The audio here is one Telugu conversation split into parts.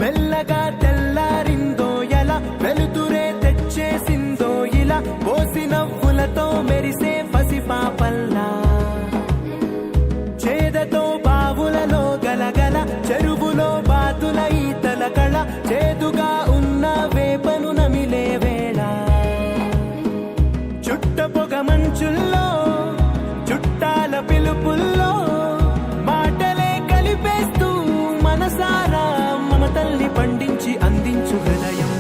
మెల్లగా తెల్లారిందో ఎలా వెలుతురే తెచ్చేసిందో ఇలా పోసి నవ్వులతో మెరిసే పసిపాపల్లా చేదతో బావులలో గలగల చెరువులో బాతుల ఈతల కళ చేదుగా ఉన్న వేపను నమిలే వేళ చుట్ట పొగ మంచుల్లో చుట్టాల పిలుపుల్లో మాటలే కలిపేస్తూ మనసారా తల్లి పండించి అందించు హృదయం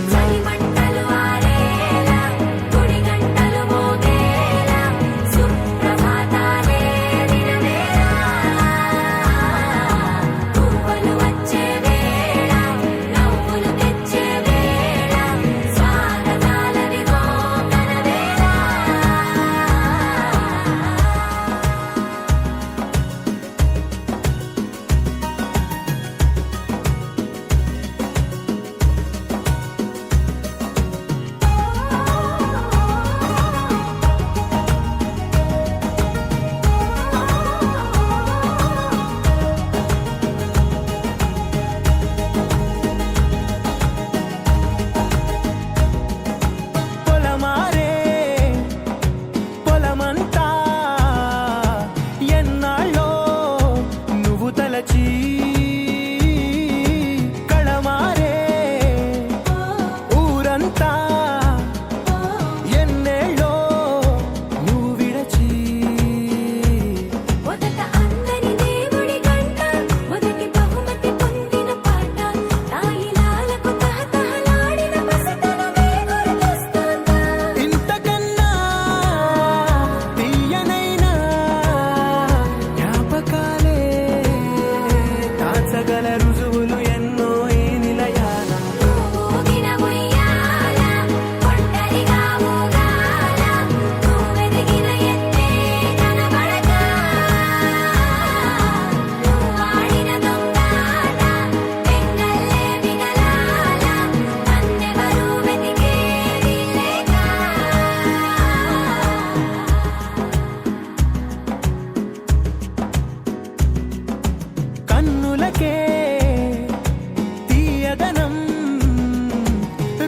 తీయదనం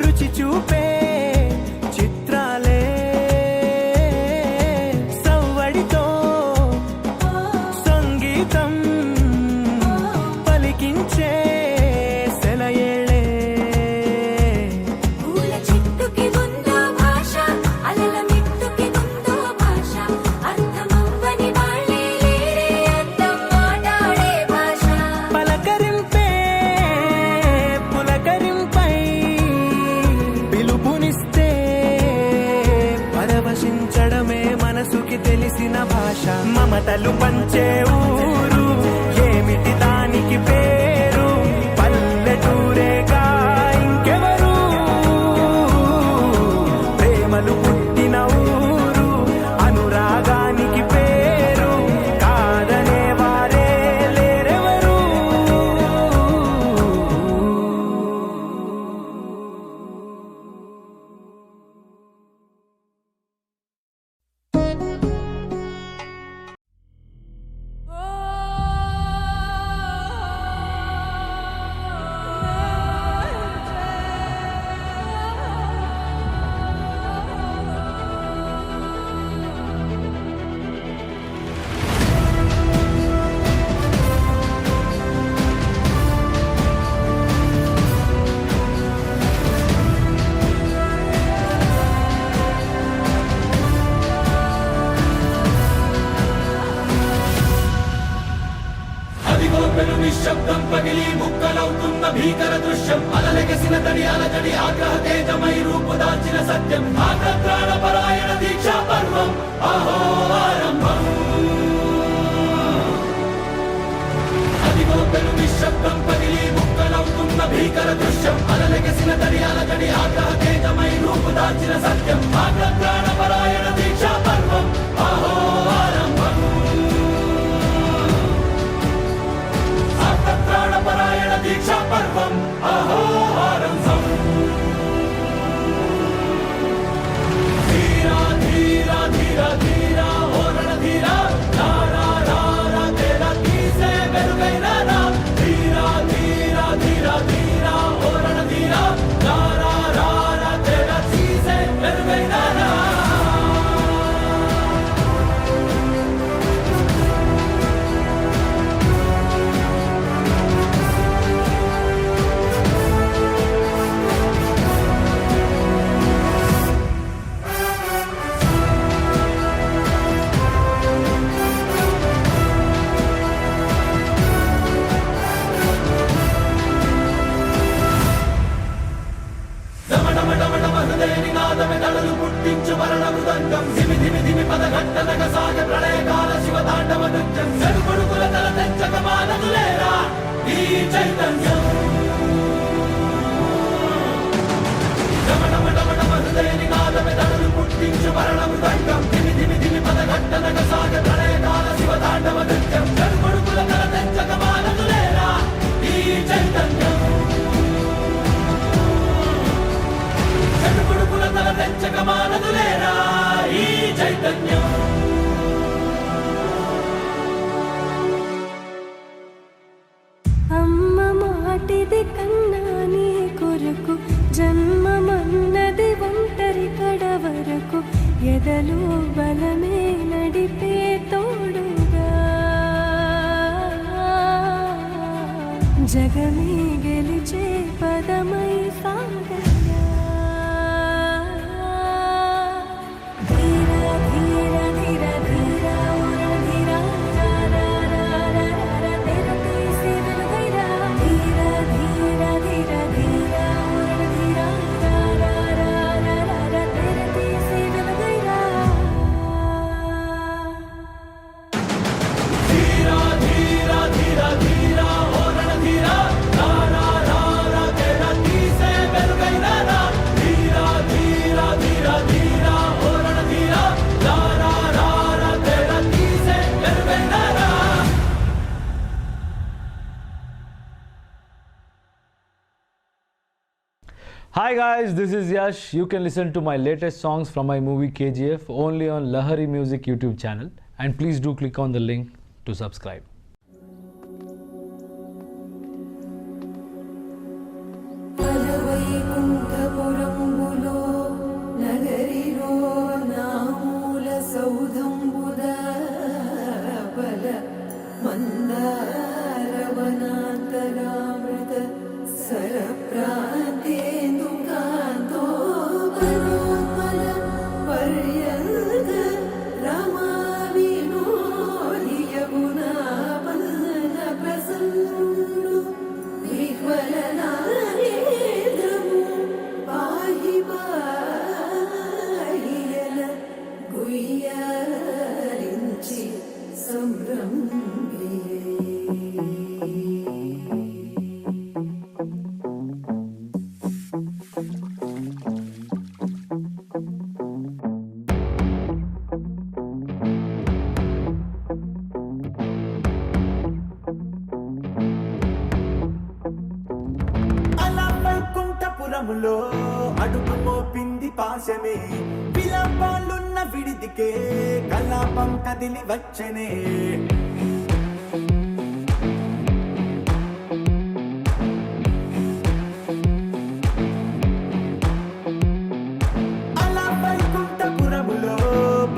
రుచి చూపే చిత్రాలే సవ్వడితో సంగీతం పలికించే సెలయేళే పూల చిట్టుకి ఉందో భాష అలల మిట్టుకి ఉందో భాష అర్థమవ్వని వాళ్ళే లేరే అర్థం మాట్లాడే భాష పలకరింపే పులకరింపై పిలుపునిస్తే పరవశించడమే మనసుకి తెలిసిన భాష మమతలు పంచే ఊరు ఏమిటి దానికి పేరు పల్లెటూరేగా ఇంకెవరు ప్రేమలు పుట్టిన ఊరు అనురాగానికి పేరు కాదనే వారే లేరెవరు నిశ్శబ్దం పగిలి ముక్కలవుతున్న భీకర దృశ్యం అలలెగసిన తడి అలజడి ఆగ్రహ తేజమై రూపు దాల్చిన సత్యం ఆగ్రత్రాణ పరాయణ దీక్షా పర్వం అహో ఆరంభం దాచిన సత్యం ఆగ్రహణపరాయణ దీక్షా పర్వం అహో ఆరంభం ఆగ్రహణపరాయణ దీక్షా పర్వం అహో ఆరంభం ధీరా ధీరా ధీరా ధీరా ఓ రణధీరా రారా రారా తేరా తీసే వెలుగైన రా ధీరా ధీరా ధీరా ధీరా ఓ రణధీరా రారా రారా తేరా తీసే వెలుగైన రా హృదయనినాదమే దళలు పుట్టించు మరణ మృదంగం ధిమి ధిమి ధిమి పదఘట్టనగ సాగ ప్రళయకాల శివ తాండవ నృత్యం చెడుకొడుకుల తల తెచ్చక మానదులేరా ఈ చైతన్యం హృదయనినాదమే దళలు పుట్టించు మరణ మృదంగం ధిమి ధిమి ధిమి పదఘట్టనగ సాగ ప్రళయకాల శివ తాండవ నృత్యం చెడుకొడుకుల తల తెచ్చక మానదులేరా ఈ చైతన్యం చెడుపుడుకుల తల తెచ్చక మానదులేరా ఈ చైతన్యం అమ్మ మాటిది కన్నా నీ కొరకు జన్మమన్నది ఒంటరి కడ వరకు ఎదలు బలమే నడిపే తోడుగా జగమే గెలిచే పదమై సాగయ్యా ధీరా ధీరా ధీరా ధీరా ధీరా రా రా రా రా తేరా తీసే వెలుగైరా ధీరా ధీరా ధీరా ధీరా ధీరా రా రా రా రా తేరా తీసే వెలుగైరా ధీరా ధీరా ధీరా ధీరా ఓ రణధీరా రారా రారా తేరా తీసే వెలుగైన రా ధీరా ధీరా ధీరా ధీరా ఓ రణధీరా రారా రారా తేరా తీసే వెలుగైన రా Hi guys, this is Yash. You can listen to my latest songs from my movie KGF only on Lahari Music YouTube channel, and please do click on the link to subscribe. వైకుంఠపురంబులో నగరిలో నామూల సౌధంబుద బల మందారవనాంతరామృత సరప్రాంతేందుకాంతో బలోత్పల పర్యంత రమా వినోదియమునా పన్న ప్రసన్నుడు విహ్వలనానేంద్రము పాహి పాహియల గుయ్యారించి సంభ్రమియే అలా వైకుంఠపురములో అడుగు మోపింది పాశమే విలాపాలున్న విడిదికే కలాపం కదిలి వచ్చనే అలా వైకుంఠపురములో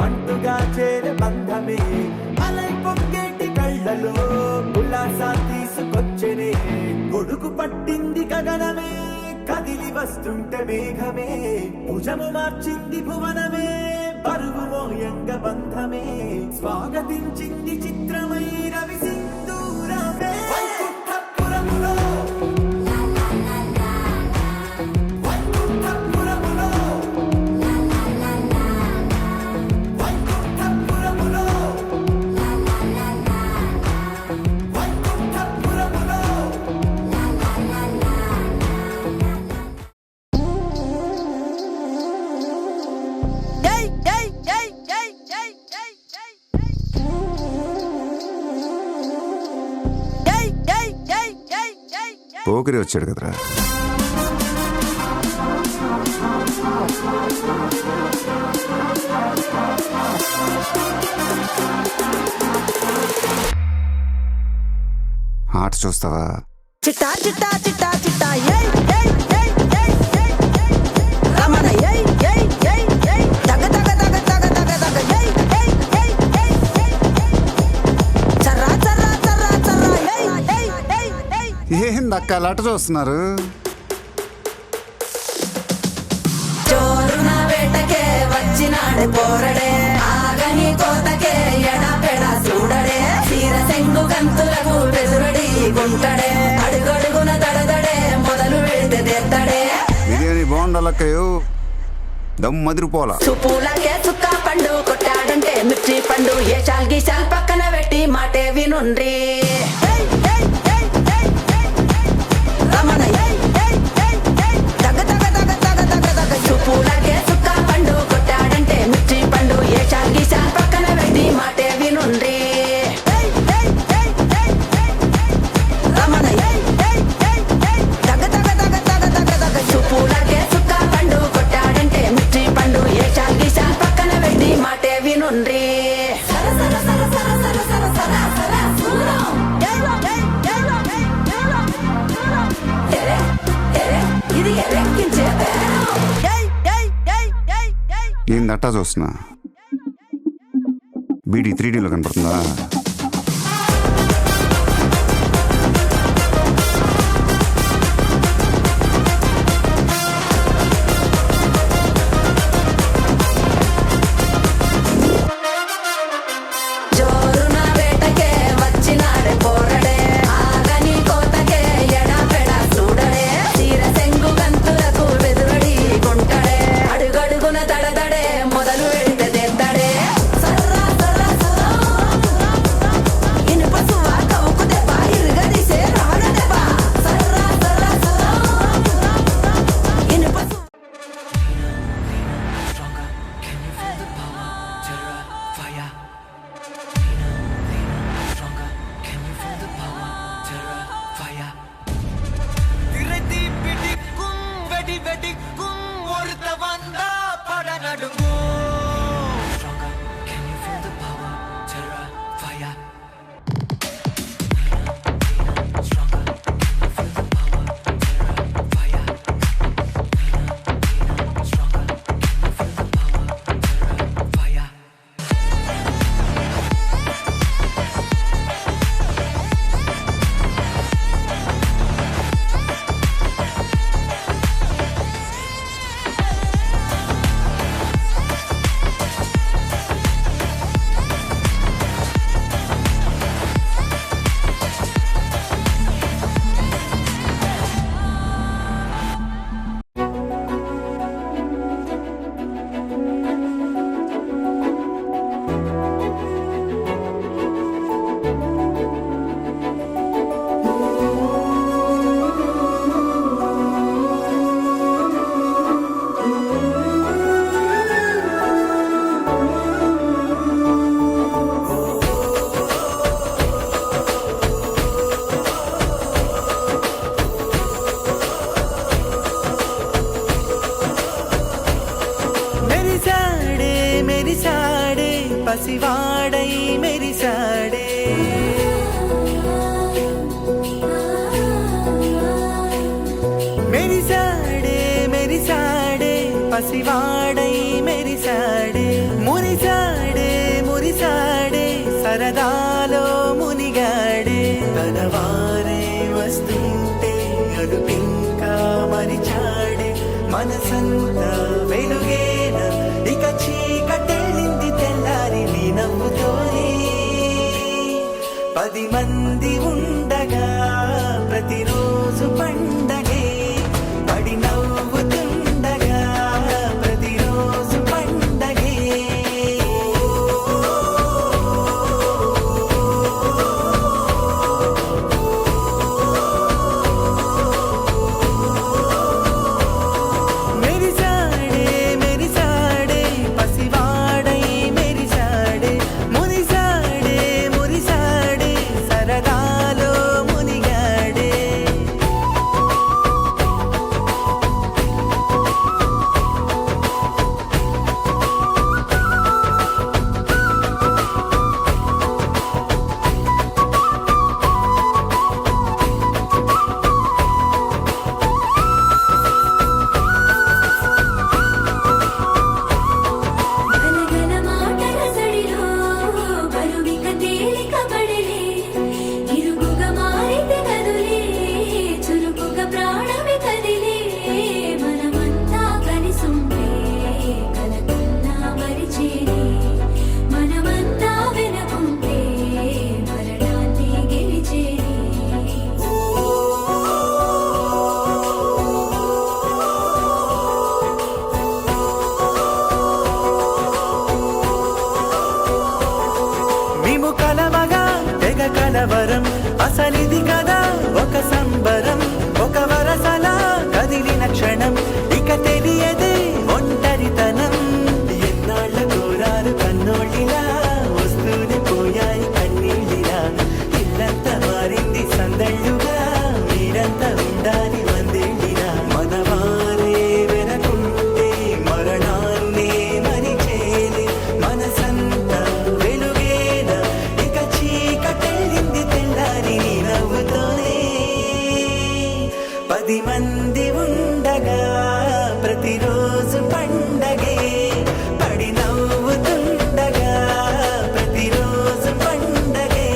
బంటుగా చేరే బంధమే అలై పొంగేటి కళ్ళలో ఉల్లాసా తీసుకొచ్చనే గొడుగు పట్టింది గగనమే కదిలి వస్తుంటే మేఘమే భుజము మార్చింది భువనమే బరువు మోయంగ బంధమే స్వాగతించింది చిత్రమై రవి సింధూరమే వైకుంఠపురములో వైకుంఠపురములో వైకుంఠపురములో వైకుంఠపురములో పోకిరి వచ్చాడు కదరా. ఆట చూస్తావా? చిట్టా చిట్టా చిట్టా చిట్టా ఏయ్ ఏయ్ ఏయ్ ఏయ్ ఏయ్ రమణ ఏయ్ ఏయ్ ఏయ్ ఏయ్ దగ దగ దగ దగ దగ దగ ఏయ్ ఏయ్ ఏయ్ ఏయ్ ఏయ్ చర్రా చర్రా చర్రా చర్రా ఏయ్ ఏయ్ ఏయ్ ఏయ్ ఏందక్క అలా చూస్తున్నారు? చోరున వేటకే వచ్చినాడు పోరడే ఆగని కోతకే ఎడపెడ చూడడే చీర సెంగు కంతులకు బెదురడి గుంటడే అడుగడుగున దడదడే మొదలు పెడితే తెత్తడే బిర్యానీ బాగుండాలక్కయ్యో, దమ్ మదిరిపోలా. సుపూలకే చుక్క పండు కొట్టాడంటే మిర్చి పండు ఏ చాల్ గీసాల్ పక్కన పెట్టి మాటే వినుండ్రి రమణ ఏయ్ ఏయ్ ఏయ్ ఏయ్ దగ దగ దగ దగ దగ దగ సుపూలకే చుక్క పండు కొట్టాడంటే మిర్చి పండు ఏ చాల్ గీసాల్ పక్కన పెట్టి మాటే వినుండ్రి రమణ ఏయ్ ఏయ్ ఏయ్ ఏయ్ దగ దగ దగ దగ దగ దగ సుపూలకే చుక్క పండు కొట్టాడంటే మిర్చి పండు ఏ చాల్ గీసాల్ పక్కన పెట్టి మాటే వినుండ్రి ఇది ఎరెక్కించే ఏందట్టా చూస్తున్నా? బీడీ 3Dలో కనపడుతుందా? జోరున వేటకే వచ్చినాడే పోరడే ఆగని కోతకే ఎడపెడ చూడడే చీర సెంగు గంతులకు బెదురడి గుంటడే అడుగడుగున దడదడే మొదలు పెడితే తెత్తడే సర్రా సర్రా సర్రా ఇనుప సువ కౌకు దెబ్బ ఇరుగడిసే రాడ దెబ్బ సర్రా సర్రా సర్రా ఇనుప సువ திரைத்தி பிடிக்கும் வெடி வெடிக்கும் ஒருத்த வந்தா பட நடுங்கும் మెరిసాడే పసివాడై మెరిసాడే మెరిసాడే మెరిసాడే పసివాడై మెరిసాడే మురిసాడే మురిసాడే సరదాలో మునిగాడే తనవారే వస్తుంటే అడుపింకా మరిచాడే మనసంతా వెలుగేన ఇక చీకటెళ్ళింది తెల్లారి నీ నవ్వుతోనే 10 మంది ఉండగా ప్రతిరోజు పండగే పడి నవ్వుతుండగా ప్రతిరోజు పండగే మెరిసాడే మెరిసాడే పసివాడై మెరిసాడే మురిసాడే మురిసాడే సరదాలో మునిగాడే కలవరం అసలిది కదా ఒక సంబరం ఒక వరసలా కదిలిన క్షణం ఇక తెలియదే ఒంటరితనం ఎన్నాళ్ళ కోరారు కన్నోళ్ళిలా వస్తూనే పోయాయి కన్నీళ్ళిలా ఇల్లంతా మారింది సందళ్ళుగా మీరంతా ఉండాలి వందేళ్ళిలా మనవారే వెనకుంటే మరణాన్నే మరిచేది మనసంతా వెలుగేన ఇక చీకటెళ్ళింది తెల్లారి నీ నవ్వుతోనే 10 మంది ఉండగా ప్రతిరోజు పండగే పడి నవ్వుతుండగా ప్రతిరోజు పండగే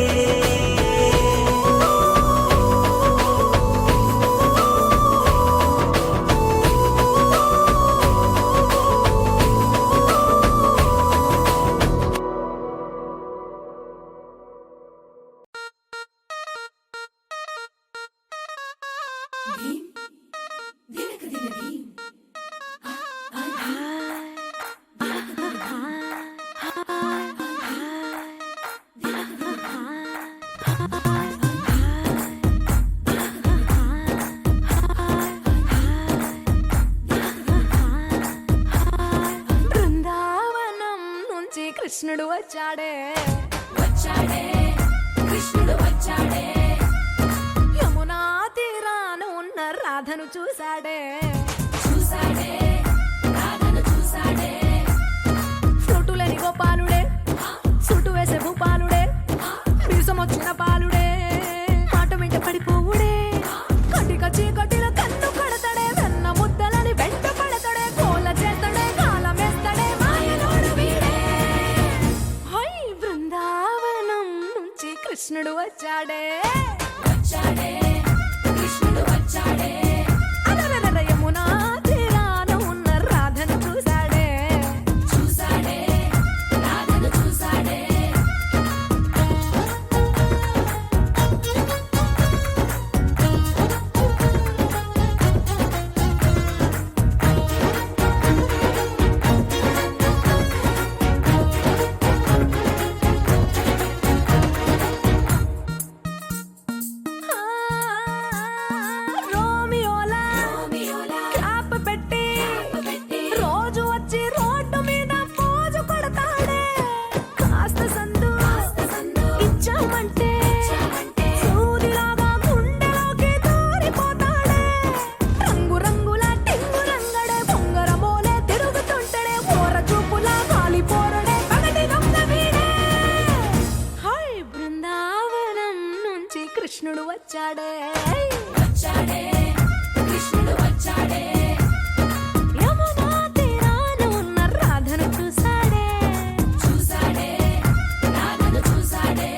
బృందావనం నుంచి కృష్ణుడు వచ్చాడే వచ్చాడే కృష్ణుడు వచ్చాడే యమునా తీరాన ఉన్న రాధను చూశాడే చూశాడే రాధను చూశాడే ఫ్లూటులేని గోపాలుడే సుటు వేసే భూపాలుడే మీసమొచ్చిన పాలుడే మాట వెంట పడిపోవుడే కటిక చీకటిలో కన్ను కడతాడే వెన్న ముద్దలని వెంట పడతాడే కోల చేతడే కాలమేస్తాడే మాయలోడు వీడే హై బృందావనం నుంచి కృష్ణుడు వచ్చాడే వచ్చాడే కృష్ణుడు వచ్చాడే అలరల యమునా తీరాన ఉన్న రాధను చూశాడే చూశాడే రాధను చూశాడే రోమియోలా క్యాప్ పెట్టి రోజు వచ్చి రోడ్డు మీద పోజు కొడతాడే కాస్త సందు ఇచ్చామంటే సూదిలాగా గుండెలోకి దూరిపోతాడే రంగు రంగుల టింగు రంగడే బొంగరమోలే తిరుగుతుంటాడే ఓర చూపులా గాలి పోరడే పగటి దొంగ వీడే హై బృందావనం నుంచి కృష్ణుడు వచ్చాడే వచ్చాడే కృష్ణుడు వచ్చాడే యమునా తీరాన ఉన్న రాధను చూశాడే చూశాడే రాధను చూశాడే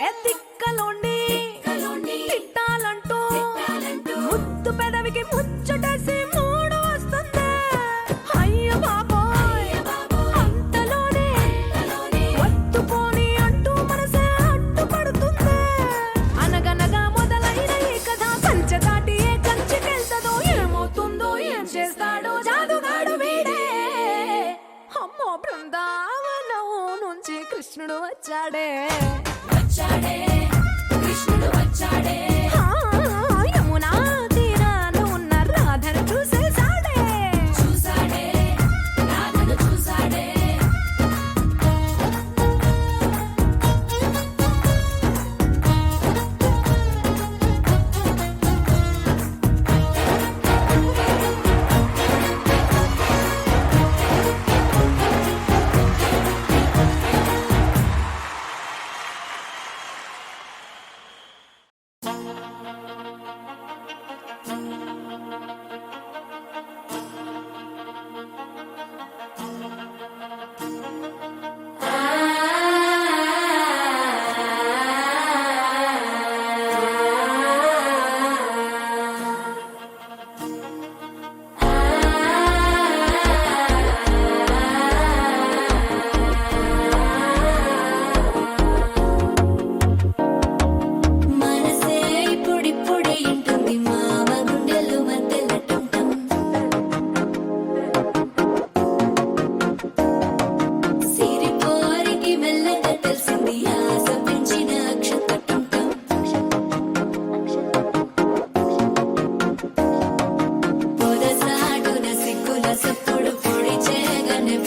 ఎత్తిక్కలోండి తిట్టాలంటూ ముద్దు పెదవికి ముచ్చటేసి మూడు వస్తుంది అయ్య బాబోయ్ అంతలోనే ఒత్తుకొని అంటూ మనసే అడ్డుపడుతుంది అనగనగా మొదలైన ఈ కథ కంచె దాటి ఏ కంచెకెళ్తదో ఏమవుతుందో ఏం చేస్తాడో జాదుగాడు వీడే అమ్మో బృందావనం నుంచి కృష్ణుడు వచ్చాడే వచ్చాడే కృష్ణుడు వచ్చాడే యమునా తీరాన ఉన్న రాధను చూసేశాడే చూశాడే రాధను చూశాడే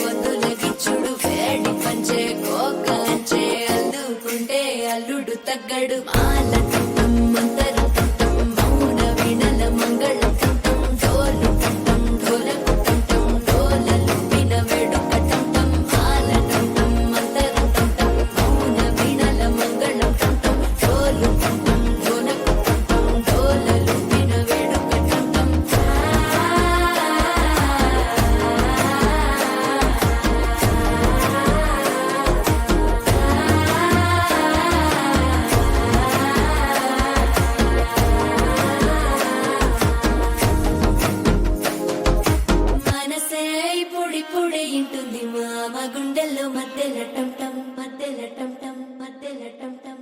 పొద్దుల గిచ్చుడు వేడి పంచే కోకంచే అల్లుకుంటే అల్లుడు తగ్గడు మాల కుంటం మంతరం కుంటం మౌన వీణల మంగళం కుంటం డోలు కుంటం డోలకు కుంటం డోలలు విన వేడుక కుంటం మాల కుంటం మంతరం కుంటం మౌన వీణల మంగళం కుంటం డోలు కుంటం డోలకు కుంటం డోలలు విన వేడుక కుంటం మనసే పొడి ఇంటుంది మామ గుండెల్లో మధ్యల టంటం మధ్యల టంటం మధ్యల టంటం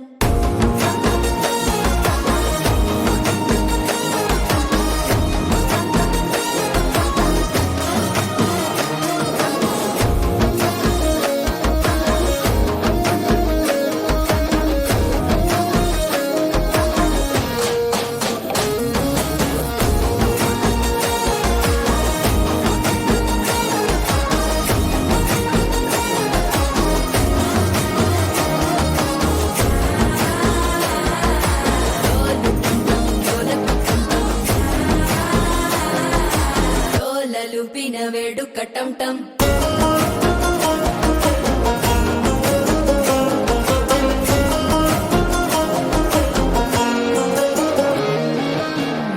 డోలలు పిన వేడుక టంటం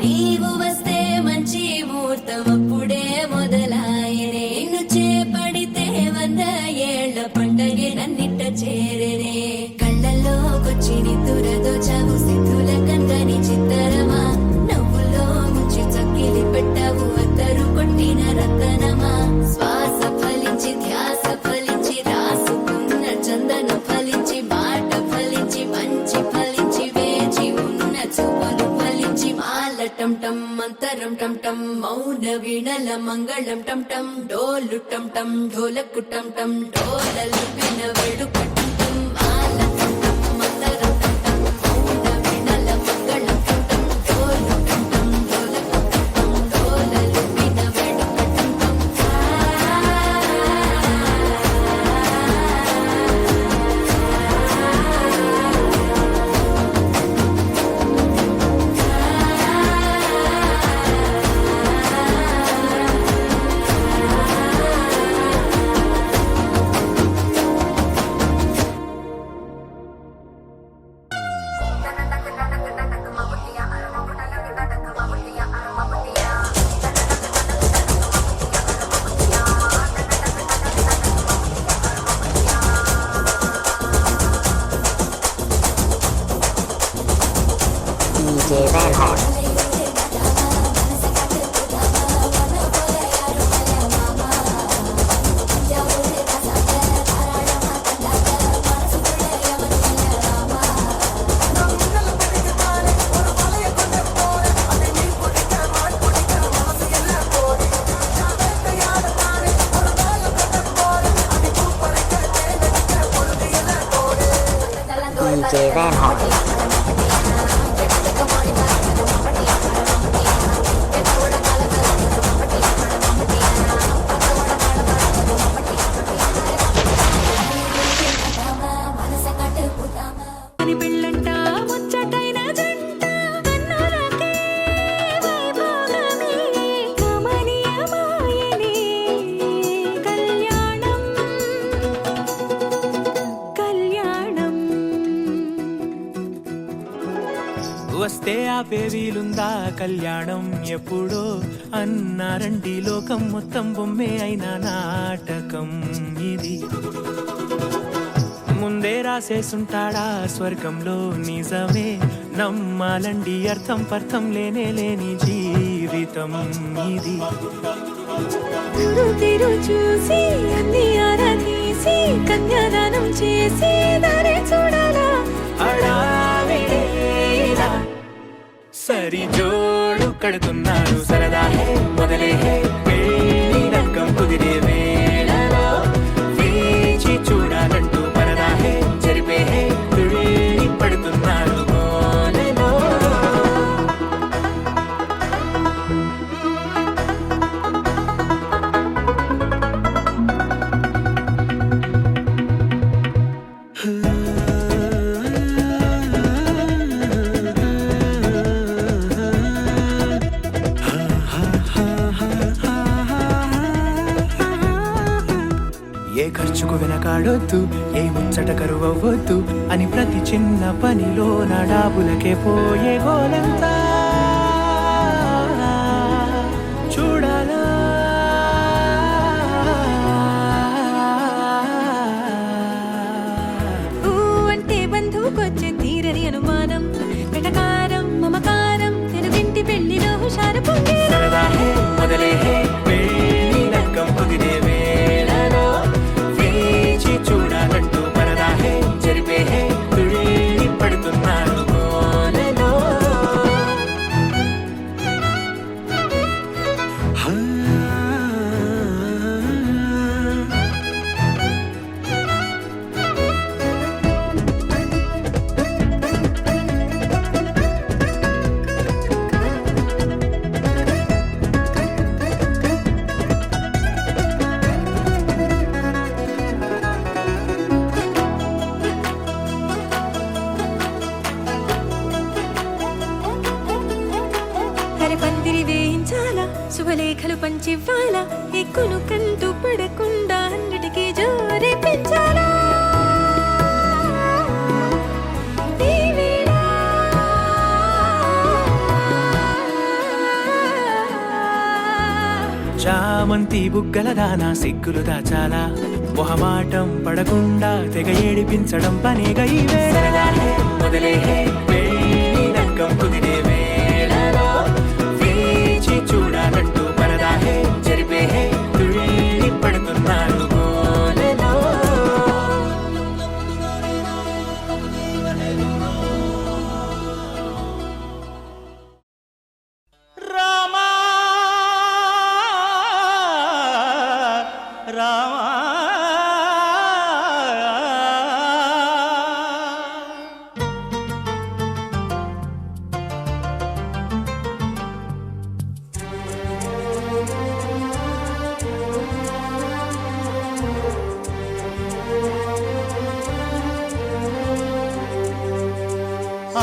నీవు వస్తే మంచి ముహూర్తం అప్పుడే మొదలాయనే నిన్ను చేపడితే 100 ఏళ్ల పండగే నన్నిట్ట చేరేనే కళ్ళల్లోకొచ్చి నిద్దురదోచావు సిద్ధుల కందని చిత్తరమా నవ్వులో ముంచి చక్కిలి పెట్టావు అత్తరు కొట్టిన రతనమా శ్వాస ఫలించి ధ్యాస ఫలించి రాసుకున్న చందనం ఫలించి మాట ఫలించి మంచి ఫలించి వేచి ఉన్న చూపులు ఫలించి మాల టంటం మంతరం టంటం మౌన వీణల మంగళం టంటం డోలు టంటం ఢోలకు టంటం డోలలు విన వేడుక టంటం మాల టంటం మంతరం టంటం మౌన వీణల మంగళం టంటం డోలు టంటం ఢోలకు టంటం డోలలు విన వేడుక టంటం DJ Van Horn. DJ Van Horn. అని పెళ్ళంట ముచ్చటైన జంట కన్నులకే వైభోగమే కమనీయమాయనే కళ్యాణం కళ్యాణం వస్తే ఆపే వీలుందా కళ్యాణం ఎప్పుడో అన్నారండి లోకం మొత్తం బొమ్మే అయిన నాటకం ఇది ముందే రాసేసుంటాడా స్వర్గంలో నిజమే నమ్మాలండి అర్థం పర్థం లేని జీవితం ఇది తిరు చూసి అన్ని ఆరాధీసి కన్యాదానం చేసి దారి చూడాలా హడావిడిలా సరి జోడు కడుతున్నారు సరదా హే మొదలే హే పెళ్లి రంగం కుదిరే వేళలో వేచి చూడాలంటూ పరదా హే జరిపే హే తుళ్ళి పడుతున్నారు గోలలో ఏ ఖర్చుకు వెనకాడొద్దు, ఏ ముచ్చట కరువవ్వద్దు అని ప్రతి చిన్న పనిలో నడాబులకే పోయే గోలంతా చూడాలా. ఊ అంటే బంధువుకొచ్చే తీరని అనుమానం, వెటకారం మమకారం తెలుగింటి పెళ్లిలో హుషారు పొంగే సరదాహే మొదలేహే పెళ్లి లగ్గం కుదిరే వేళలో వేచి చూడాలంటూ పరదాహే జరిపేహే తుళ్ళి పడుతున్నాడు గోలలో. పందిరి వేయించాలా, శుభలేఖలు పంచివ్వాలా, ఎక్కును కంటూ పడకుండా అన్నిటికీ జోరే పెంచాలా. ఈ వేళ చామంతి బుగ్గల దానా సిగ్గులు దాచాలా, మొహమాటం పడకుండా తెగ ఏడిపించడం పనేగా ఈ వేళ. మొదలేహే పెళ్లి లగ్గం కుదిరే వేళలో వేచి చూడాలంటూ పరదాహే జరిపేహే తుళ్ళి పడుతున్నాడు గోలలో. రామా రామా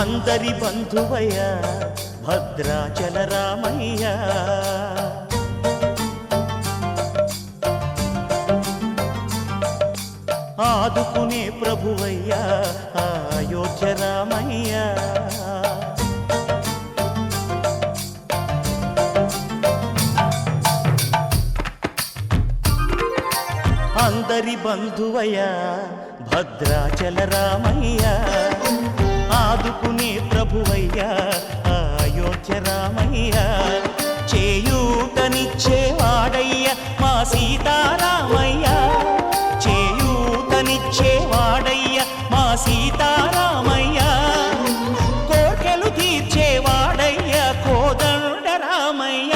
అందరి బంధువయ్య భద్రాచల రామయ్య, ఆదుకునే ప్రభువయ్య అయోధ్య రామయ్య. అందరి బంధువయ్య భద్రాచల రామయ్య, ఆదుకునే ప్రభువయ్య అయోధ్య రామయ్య. చేయూతనిచ్చేవాడయ్య మా సీతారామయ్య, చేయూతనిచ్చేవాడయ్య మా సీతారామయ్య. కోర్కెలు తీర్చేవాడయ్య కోదండ రామయ్య.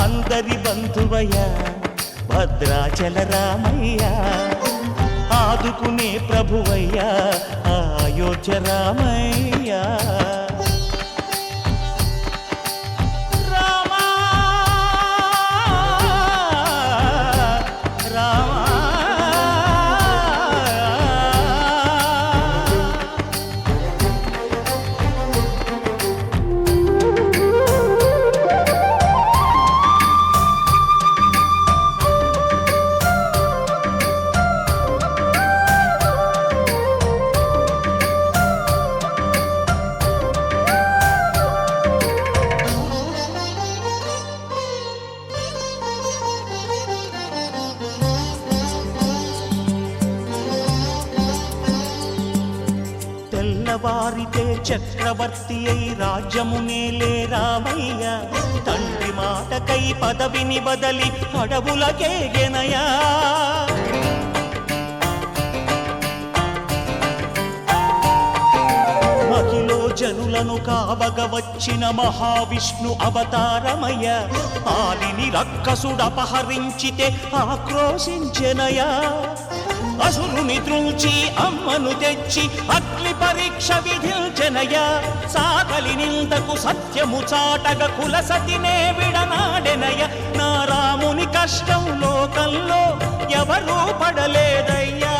అందరి బంధువయ్య భద్రాచల రామయ్య, ఆదుకునే ప్రభువయ్య అయోధ్య రామయ్య. రామా రామా తెల్లవారితే చక్రవర్తి అయి రాజ్యమునేలే రామయ్య, తండ్రి మాటకై పదవిని బదలి అడవులకేగెనయా. మహిలో జనులను కావగ వచ్చిన మహావిష్ణు అవతారమయ్య, ఆలిని రక్కసుడపహరించితే ఆక్రోశించెనయా. అసురుని త్రుంచి అమ్మను తెచ్చి అగ్ని పరీక్ష విధించెనయ. సాకలి నిందకు సత్యము చాటగ కులసతినే విడనాడెనయ. నా రాముని కష్టం లోకంలో ఎవరూ పడలేదయ్యా.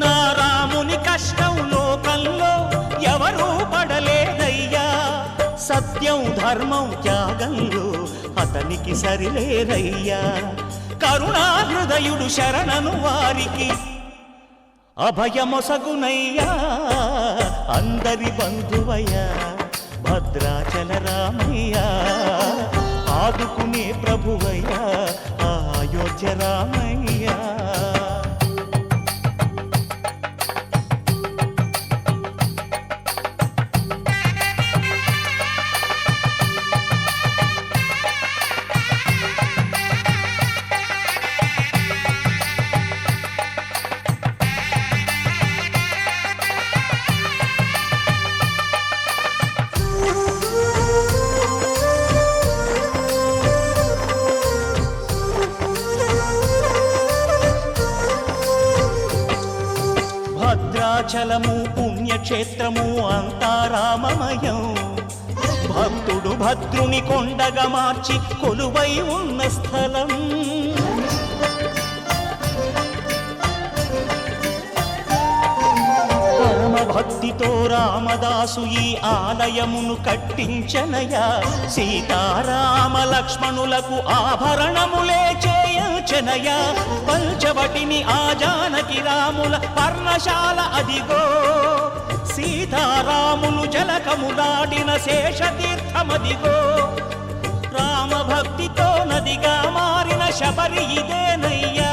నా రాముని కష్టం లోకంలో ఎవరూ పడలేదయ్యా. సత్యం సత్యం ధర్మం త్యాగంలో అతనికి సరిలేరయ్యా. కరుణా హృదయుడు శరణను వారికి అభయమొసగునయ్యా. అందరి బంధువయ్యా భద్రాచల రామయ్య, ఆదుకునే ప్రభువయ్యా అయోధ్య రామయ్య. భద్రాచలము పుణ్యక్షేత్రము అంతా రామమయం. భక్తుడు భద్రుని కొండగా మార్చి కొలువై ఉన్న స్థలం. పరమ భక్తితో రామదాసు ఈ ఆలయమును కట్టించనయా. సీతారామ లక్ష్మణులకు ఆభరణములే చేయించనయా. పంచవటిని ఆ జానకి రాముల పర్ణశాల అదిగో. సీతారాములు జలకములాడిన శేషతీర్థమదిగో. రామభక్తితో నదిగా మారిన శబరి ఇదేనయ్యా.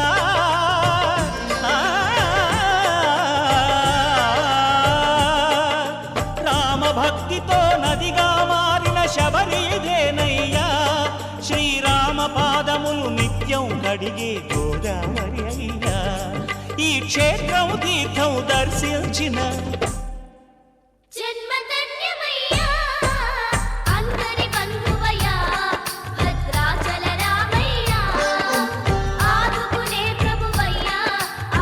రామభక్తితో నదిగా మారిన శబరి ఇదేనయ్యా. శ్రీరామ పాదములు నిత్యం కడిగే గోదావరి అయ్యా. ఈ క్షేత్రం తీర్థం దర్శించిన జన్మధన్యమయ్యా. అందరి బంధువయ్యా భద్రాచల రామయ్య, ఆదుకునే ప్రభువయ్యా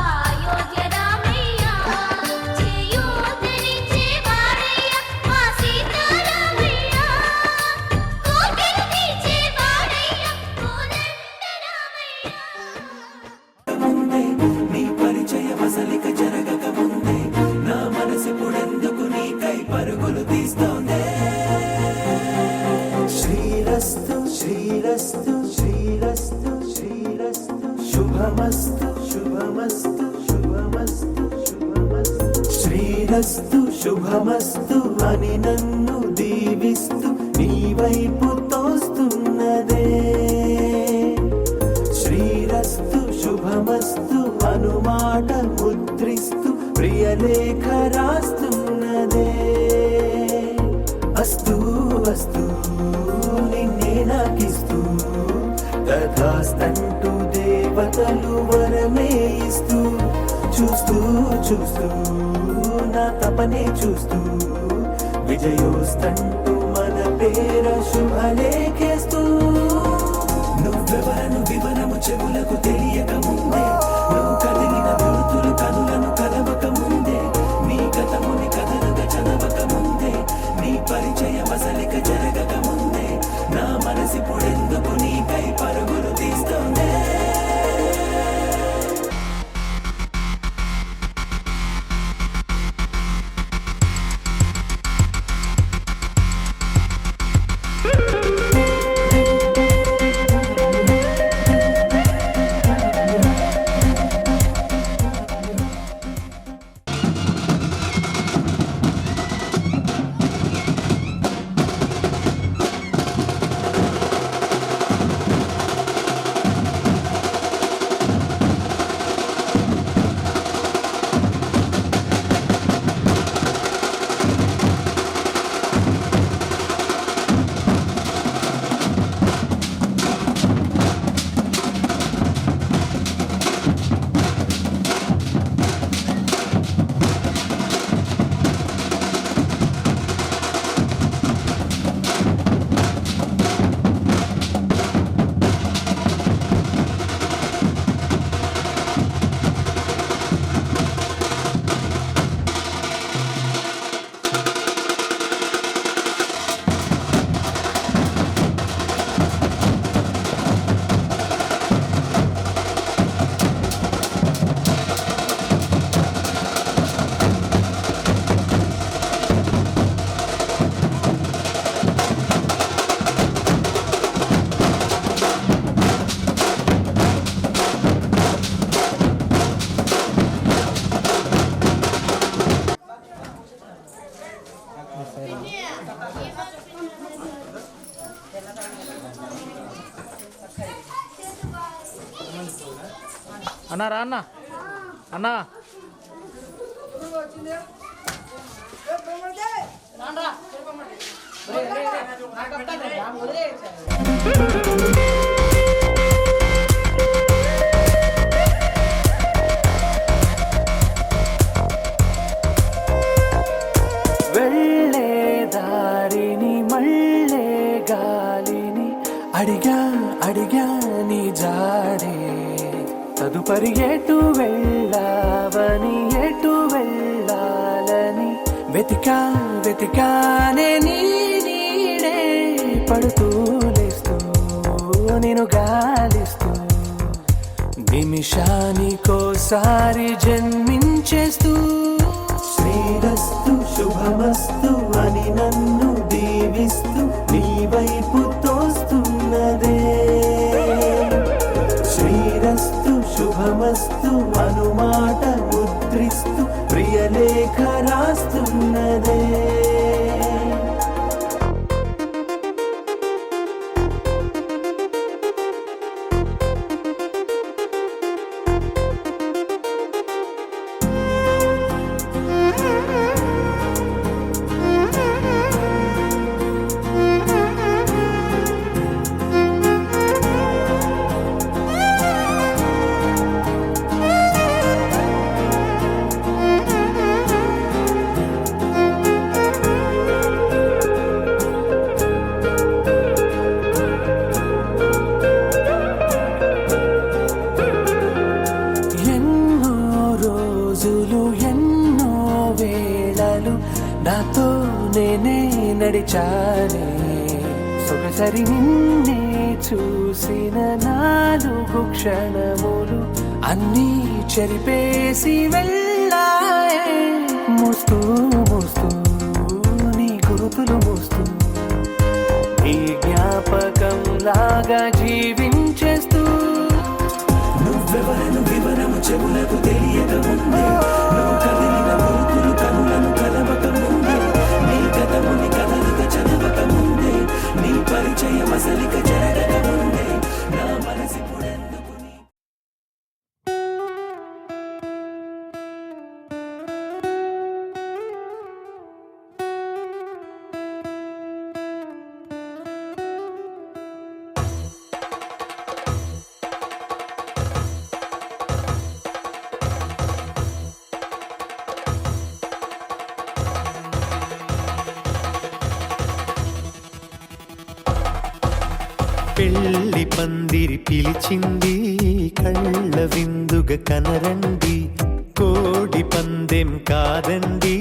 అయోధ్య రామయ్య. చేయూతనిచ్చే వాడయ్య మా సీతారామయ్య, కోరికలు తీర్చే వాడయ్య కోదండ రామయ్య. ముందే నీ పరిచయ వసలిక జరగక ముందే నా మనసిప్పుడెందుకు నీకై పరుగులు తీస్తోందే. శ్రీరస్తు శ్రీరస్తు శ్రీరస్తు శ్రీరస్తు శుభమస్తు శుభమస్తు శుభమస్తు శుభమస్తు. శ్రీరస్తు శుభమస్తు అని నన్ను దీవిస్తూ నీ వైపు తోస్తున్నదే. శ్రీరస్తు శుభమస్తు అనుమాట ముద్రిస్తూ ప్రియలేఖ రాస్తున్నదే. అస్తు అస్తు నిన్నే నాకిస్తూ తథాస్తంటూ దేవతలు వరమే ఇస్తూ, చూస్తూ చూస్తూ నా తపనే చూస్తూ విజయోస్తంటూ మన పేర శుభలేఖేస్తూ. నువ్వెవరను వివరము చెవులకు తెలియక ముందే, నువ్వు కదిలిన గుర్తులు కనులను కలవక ముందే, నీ గతముని కథలుగా చదవక ముందే, నీ పరిచయ వసలిక జరగక ముందే, నా మనసిప్పుడెందుకు నీకై పరుగులు తీస్తోందే. అన్నా రా అన్న అన్నా వెళ్ళే దారిని మళ్ళే గాలిని అడిగా అడిగా నీ జాడే తదుపరి ఎటు వెళ్ళావని ఎటు వెళ్ళాలని వెతికా వెతికానే నీ నీడే పడుతూ లేస్తూ నేను గాలిస్తూ నిమిషానికోసారి జన్మించేస్తూ శ్రీరస్తు శుభమస్తు అని నన్ను దీవిస్తూ నీ వైపు తోస్తున్నదే శ్రీరస్తు శుభమస్తు అనుమాట ముద్రిస్తూ ప్రియలేఖ రాస్తున్నదే నాతో నేనే నడిచానే సొగసరి నిన్నే చూసిన 4 క్షణములు అన్నీ చెరిపేసి వెళ్ళాయే మోస్తూ మోస్తూ నీ గురుతులు మోస్తూ నీ జ్ఞాపకం లాగా జీవించేస్తూ నువ్వెవరను వివరము చెవులకు తెలియక ముందే నువ్వు కదిలిన గురుతులు కనులను కలవక ముందే నీ గతముని కథలుగా చదవక ముందే నీ పరిచయం అసలిక జరగక ముందే నా మనసిపుడెందుకు నీ పెళ్లి పందిరి పిలిచింది కళ్ళ విందుగ కనరండి కోడి పందెం కాదండి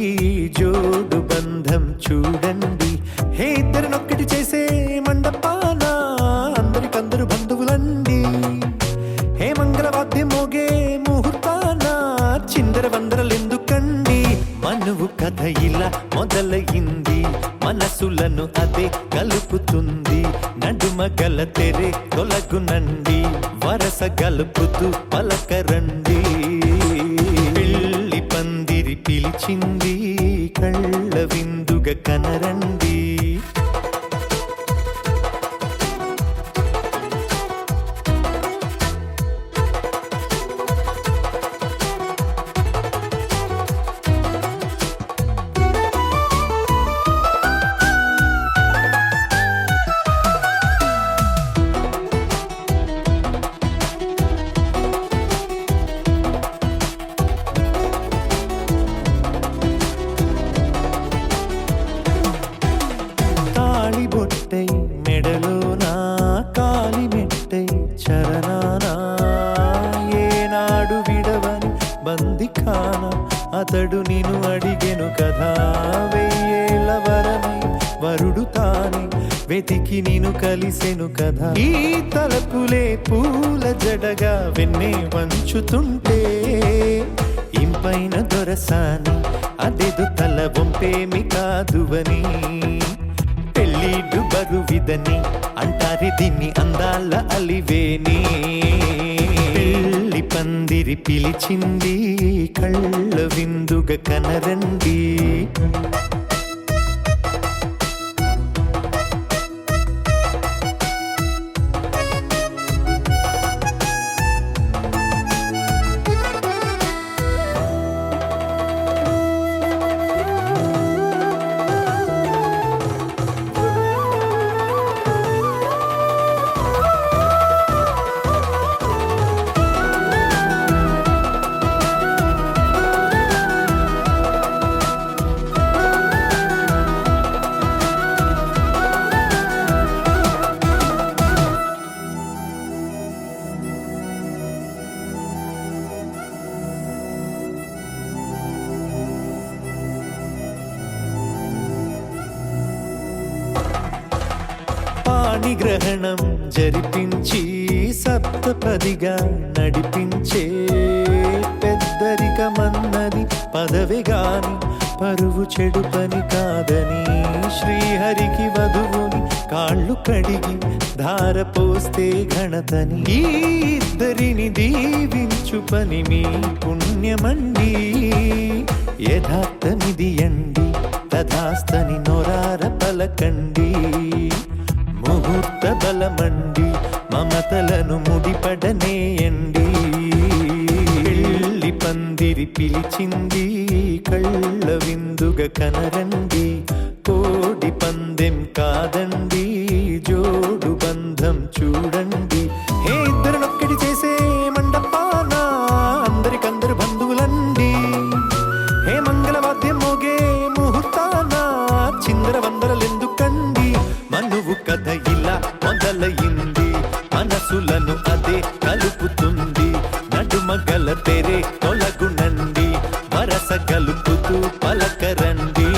జోడు బంధం చూడండి హే ఇద్దరినొక్కటి చేసే మండపాన అందరికందరు బంధువులండి హే మంగళవాద్యం మోగే ముహూర్తాన చిందర వందరలెందుకండి మనువు కథ ఇలా మొదలయింది మనసులను అదే కలుపుతుంది నడుమ గల తెరే తొలగునండి వరస గలుపుతూ పలకరండి పెళ్లి పందిరి పిలిచింది కళ్ళ విందుగ కనరండి అతడు నిన్ను అడిగెను కదా వెయ్యేళ్ళ వరమై వరుడు తానే వెతికి నిన్ను కలిసెను కదా ఈ తలపులే పూల జడగా వెన్నే వంచుతుంటే ఇంపైన దొరసాని అదేదో తల వంపేమి కాదువని పెళ్ళిడు బరువిదని అంటారే దీన్ని అందాల అలివేని పెళ్లి పందిరి పిలిచింది కళ్ళ విందుగ కనరండి పాణిగ్రహణం జరిపించి సప్తపదిగా నడిపించే పెద్దరికమన్నది పదవి గాని పరువు చెడు పని కాదని శ్రీహరికి వధువుని కాళ్ళు కడిగి ధార పోస్తే ఘనతని ఈ ఇద్దరిని దీవించు పని మీ పుణ్యమండి యథార్థమిది అండి తథాస్తని నొరార పలకండి ముహూర్త బలమండి మమతలను ముడిపడనేయండి పెళ్లి పందిరి పిలిచింది కళ్ళ విందుగ కనరండి కోడి పందెం కాదండి జోడు బంధం చూడండి హే ఇద్దరినొక్కటి చేసే మండపాన అందరికందరు బంధువులండి హే మంగళవాద్యం మోగే ముహూర్తాన చిందర వందరలెందుకండి మనువు కథ ఇలా మొదలయింది మనసులను అదే కలుపుతుంది నడుమగల తెరే తొలగునండి వరస కలుపుతూ పలకరండి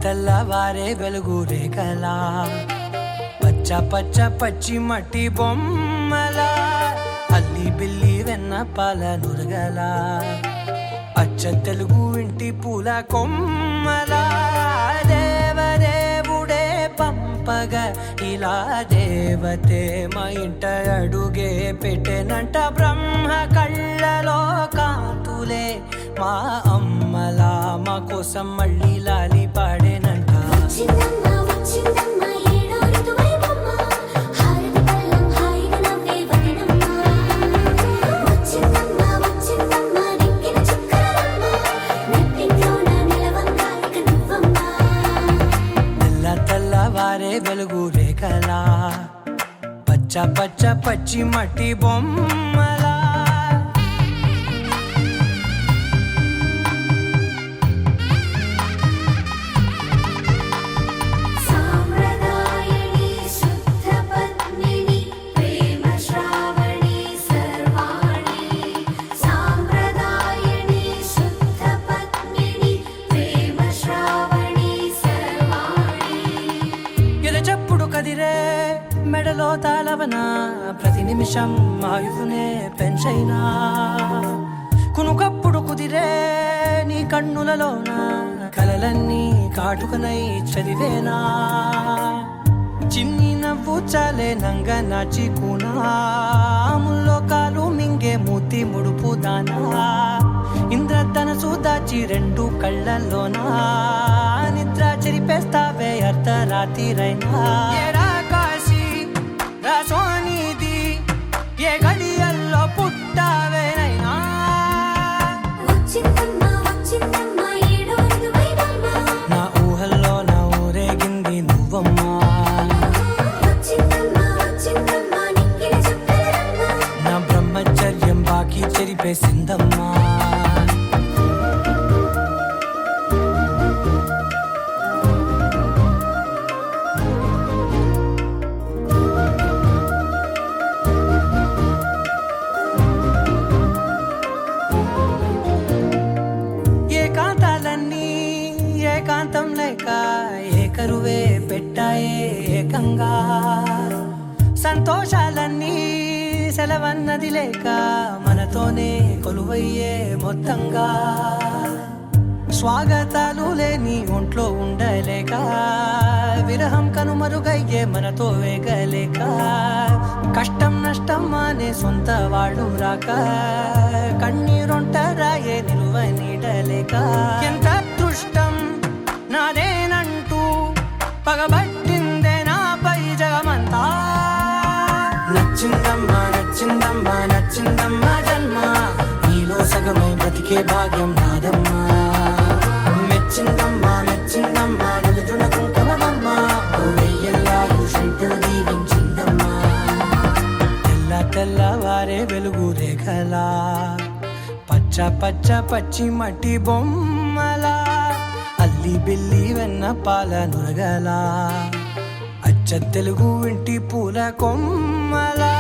తెల్లవారే వెలుగు రేఖలా పచ్చ పచ్చ పచ్చి మట్టి బొమ్మలా అల్లి బిల్లి వెన్న పాల నురగలా అచ్చ తెలుగు ఇంటి పూల కొమ్మలా దేవదేవుడే పంపగ ఇలా దేవతే మా ఇంట అడుగే పెట్టెనంట బ్రహ్మ కళ్ళలో కాంతులే మా అమ్మలా మా కోసం మళ్ళీ లాలి పాడేనంట తెల్లవారే వెలుగు రేఖలా పచ్చ పచ్చ పచ్చి మట్టి బొమ్మలా మెడలో తాళవన ప్రతి నిమిషం ఆయుధునే పెంచైనా కునుకప్పుడు కుదిరే నీ కన్నులలోన కలలన్నీ కాటుకనై చదివేనా చిన్ని నవ్వు చాలే నంగ నాచి కూనాముల్లో కాలు మింగే మూతి ముడుపు దానా ఇంద్రధనసు దాచి రెండు కళ్ళల్లోనా నిద్ర చెరిపేస్తావే అర్ధరాత్రిరైనా సోనిది ఏ గడియల్లో పుట్టావేనైనా నా ఊహల్లో నా ఊరేగింది నువ్వమ్మా నా బ్రహ్మచర్యం బాకీ చెరిపేసిందమ్మా ఏకాంతం లేక ఏకరువే పెట్టాయే ఏకంగా సంతోషాలన్నీ సెలవన్నది లేక మనతోనే కొలువయ్యే మొత్తంగా స్వాగతాలు లేని ఒంట్లో ఉండలేక విరహం కనుమరుగయ్యే మనతో వేగలేక కష్టం నష్టం అనే సొంత వాళ్ళు రాక కన్నీరొంటరాయే నిలువ నీడలేక ఎంత అదృష్టం నాదేనంటూ పగబట్టిందే నాపై జగమంతా నచ్చిందమ్మా నచ్చిందమ్మా నచ్చిందమ్మా జన్మ నీలో సగమై బ్రతికే భాగ్యం నాదమ్మా మెచ్చిందమ్మా మెచ్చిందమ్మా నిలుచున కుంకుమమ్మా వెయ్యల్లాలు శిల్పులు దీవించిందమ్మా తెల్ల తెల్లవారే వెలుగు రేఖలా పచ్చ పచ్చ పచ్చి మట్టి బొమ్మలా అల్లి బిల్లి వెన్న పాల నురగలా అచ్చ తెలుగు ఇంటి పూల కొమ్మలా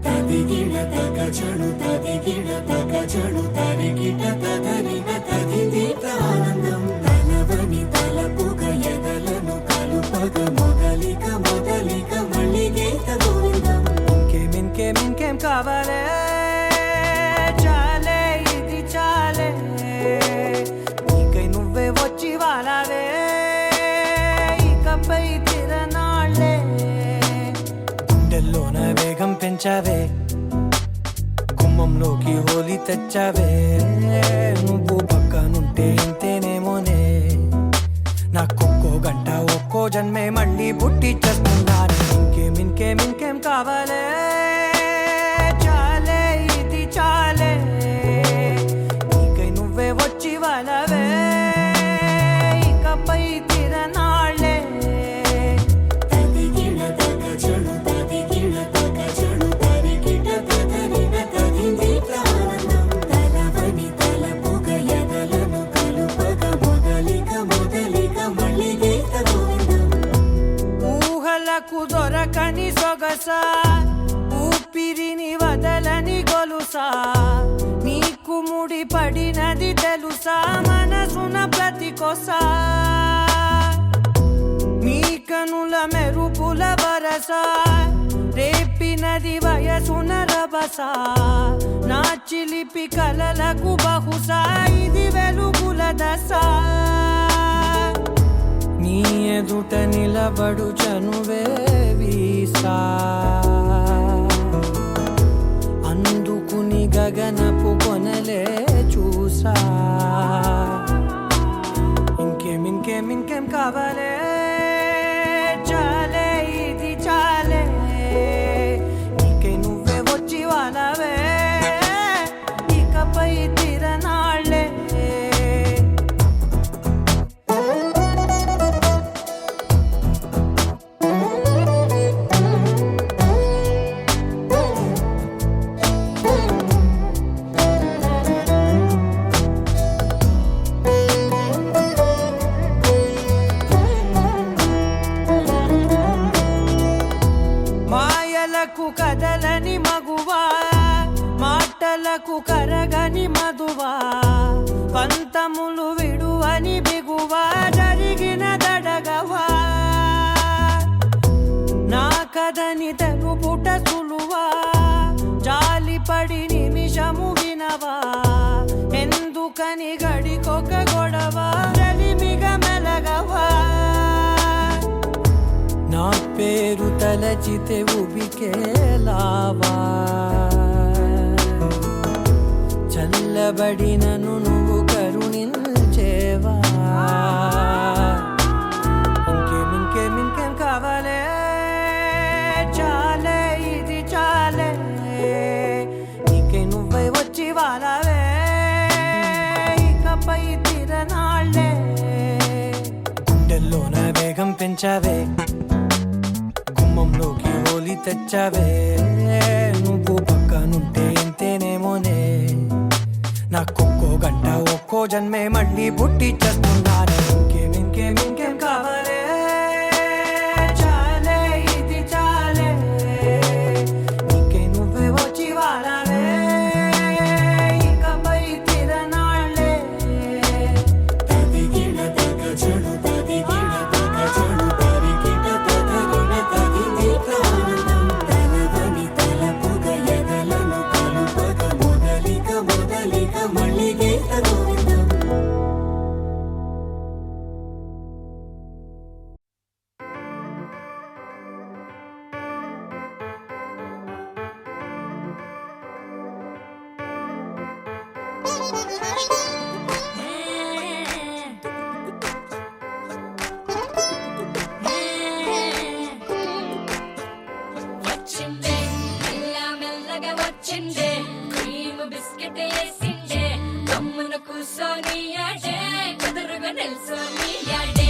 తదిగిడ తగజడు తదిగిడ తగజడు తరిగిట తదరిన తదిదీత ఆనందం తలవని తలపుగ ఎదలను కలుపగ మొదలిక మొదలిక మళ్ళీ గీత గోవిందం ఇంకేం కావాలే చాలే ఇది చాలే నీకై నువ్వే వచ్చి వాలావే ఇకపై తిరనాళ్ళే గుండెల్లోన వేగం పెంచావే గుమ్మంలోకి హోలీ తెచ్చావే నువ్వు పక్కనుంటే ఇంతేనేమోనే నాకొక్కో గంట ఒక్కో జన్మే మళ్ళీ పుట్టి చేస్తున్నాను ఇంకేం కావాలే చాలే ఇది చాలే నీకై నువ్వే వచ్చి వాళ్ళవే ఇకపై తిరనాళ్ళే తదిగిడ తగజడు తదిగిడ తగజడు తరిగిట తదరిన తదిదీత ఆనందం తలవని తలపుగ ఎదలను కలుపగ మొదలిక మొదలిక మళ్ళీ గీత గోవిందం ఊహలకు దొరకని సొగసా ఊపిరిని వదలని గొలుసా నీకు ముడి పడినది తెలుసా మనసున ప్రతి కొసా నీ కనుల మెరుపుల వరస రేపినది వయసున రభస నా చిలిపి కలలకు బహుశా ఇది వెలుగుల దశ నీ ఎదుట నిలబడు చనువే వీసా అందుకుని గగనపు కొనలే చూసా ఇంకేం కావాలే చాలే ఇది చాలే నీకై నువ్వే వచ్చి వాళ్ళవే ఇకపై తిరనాళ్ళే మాయలకు కదలని మగువా మాటలకు కరగని మధువా పంతములు విడువని బిగువా జరిగిన దడగవా నా కదని తెలుపుట సులువా జాలిపడి నిమిషము వినవా ఎందుకని గడికొక గొడవ రలిమిగ మెలగవా నా పేరు తలచితే ఉబికేలావా చల్లబడినను నువ్వు కరుణించేవా ఇంకేం కావాలే చాలే ఇది చాలే నీకై నువ్వై వచ్చి వాళ్ళవే ఇకపై తిరనాళ్ళే గుండెల్లోన వేగం పెంచావే గుమ్మంలోకి హోలీ తెచ్చావే నువ్వు పక్కనుంటే ఇంతేనేమోనే నాకొక్కో గంట ఒక్కో జన్మే మళ్ళీ పుట్టి చేస్తున్నాను ఇంకేం కావాలే చాలే ఇది చాలే నీకై నువ్వే వచ్చి వాళ్ళవే ఇకపై తిరనాళ్ళే తదిగిడ తగజడు తదిగిడ తగజడు తరిగిట తదరిన తదిదీత ఆనందం తలవని తలపుగ ఎదలను కలుపగ మొదలిక మొదలిక మళ్ళీ గోవిందం వచ్చిందే మెల్ల మెల్లగా వచ్చిందే క్రీమ్ బిస్కెట్ వేసిందే గమ్మున కూసోని ఆడే కుదురుగా నిల్సోని ఆడే